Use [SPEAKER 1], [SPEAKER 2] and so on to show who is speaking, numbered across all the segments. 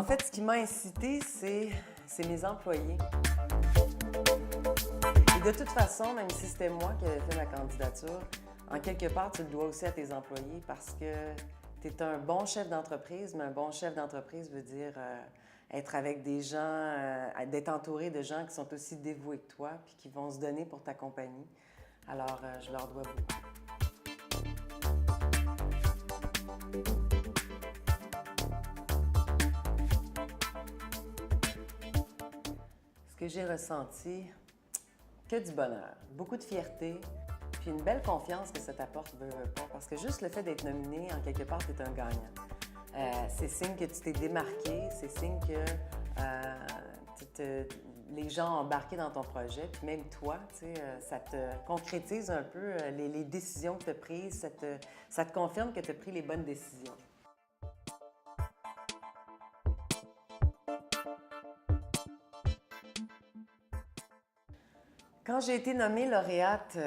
[SPEAKER 1] En fait, ce qui m'a incitée, c'est mes employés. Et de toute façon, même si c'était moi qui avais fait ma candidature, en quelque part, tu le dois aussi à tes employés parce que tu es un bon chef d'entreprise, mais un bon chef d'entreprise veut dire être avec des gens, d'être entouré de gens qui sont aussi dévoués que toi puis qui vont se donner pour ta compagnie. Alors, je leur dois beaucoup. Ce que j'ai ressenti, que du bonheur, beaucoup de fierté, puis une belle confiance que ça t'apporte, veux pas. Parce que juste le fait d'être nominé, en quelque part, tu es un gagnant. C'est signe que tu t'es démarqué, c'est signe que les gens ont embarqué dans ton projet, puis même toi, ça te concrétise un peu les décisions que tu as prises, ça te confirme que tu as pris les bonnes décisions. Quand j'ai été nommée lauréate,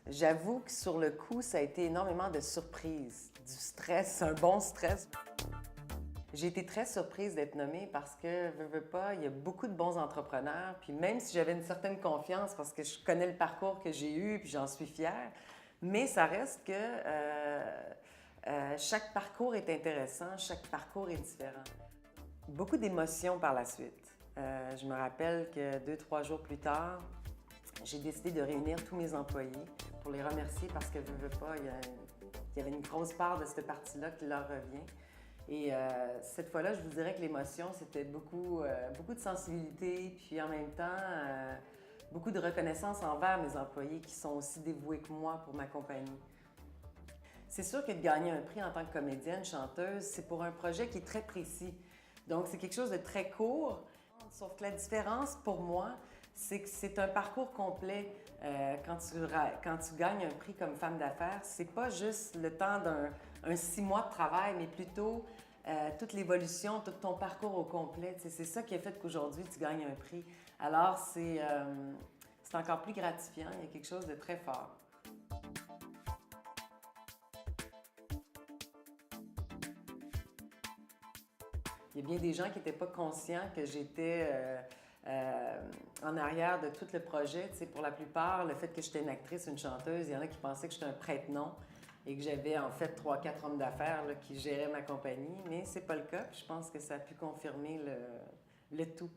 [SPEAKER 1] j'avoue que sur le coup, ça a été énormément de surprises, du stress, un bon stress. J'ai été très surprise d'être nommée parce que, veux pas, il y a beaucoup de bons entrepreneurs. Puis même si j'avais une certaine confiance parce que je connais le parcours que j'ai eu puis j'en suis fière, mais ça reste que chaque parcours est intéressant, chaque parcours est différent. Beaucoup d'émotions par la suite. Je me rappelle que 2-3 jours plus tard, j'ai décidé de réunir tous mes employés pour les remercier parce que, veux pas, il y avait une grosse part de cette partie-là qui leur revient. Et cette fois-là, je vous dirais que l'émotion, c'était beaucoup de sensibilité, puis en même temps, beaucoup de reconnaissance envers mes employés qui sont aussi dévoués que moi pour ma compagnie. C'est sûr que de gagner un prix en tant que comédienne, chanteuse, c'est pour un projet qui est très précis. Donc, c'est quelque chose de très court, sauf que la différence pour moi, c'est que c'est un parcours complet. Quand tu gagnes un prix comme femme d'affaires, c'est pas juste le temps d'un 6 mois de travail, mais plutôt toute l'évolution, tout ton parcours au complet. C'est ça qui a fait qu'aujourd'hui, tu gagnes un prix. Alors, c'est encore plus gratifiant. Il y a quelque chose de très fort. Il y a bien des gens qui n'étaient pas conscients que j'étais en arrière de tout le projet. Tu sais, pour la plupart, le fait que j'étais une actrice, une chanteuse, il y en a qui pensaient que j'étais un prête-nom et que j'avais en fait 3-4 hommes d'affaires qui géraient ma compagnie, mais c'est pas le cas. Puis je pense que ça a pu confirmer le tout.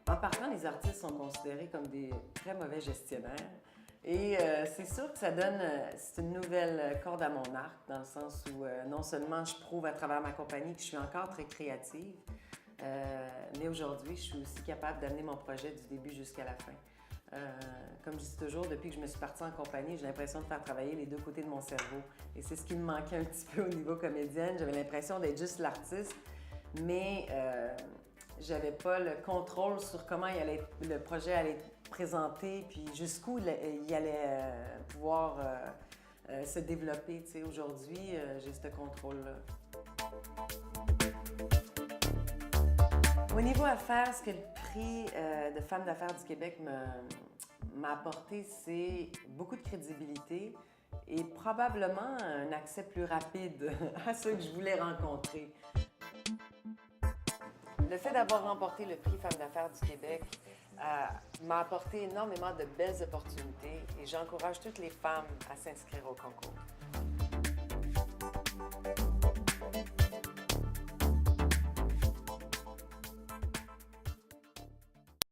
[SPEAKER 1] En partant, les artistes sont considérés comme des très mauvais gestionnaires. Et c'est sûr que ça donne, c'est une nouvelle corde à mon arc, dans le sens où non seulement je prouve à travers ma compagnie que je suis encore très créative, mais aujourd'hui, je suis aussi capable d'amener mon projet du début jusqu'à la fin. Comme je dis toujours, depuis que je me suis partie en compagnie, j'ai l'impression de faire travailler les deux côtés de mon cerveau. Et c'est ce qui me manquait un petit peu au niveau comédienne. J'avais l'impression d'être juste l'artiste, mais j'avais pas le contrôle sur comment le projet allait être présenté, puis jusqu'où il allait pouvoir se développer. Tu sais, aujourd'hui, j'ai ce contrôle-là. Au niveau affaires, ce que le prix de Femme d'affaires du Québec m'a apporté, c'est beaucoup de crédibilité et probablement un accès plus rapide à ceux que je voulais rencontrer. Le fait d'avoir remporté le prix Femme d'affaires du Québec m'a apporté énormément de belles opportunités et j'encourage toutes les femmes à s'inscrire au concours.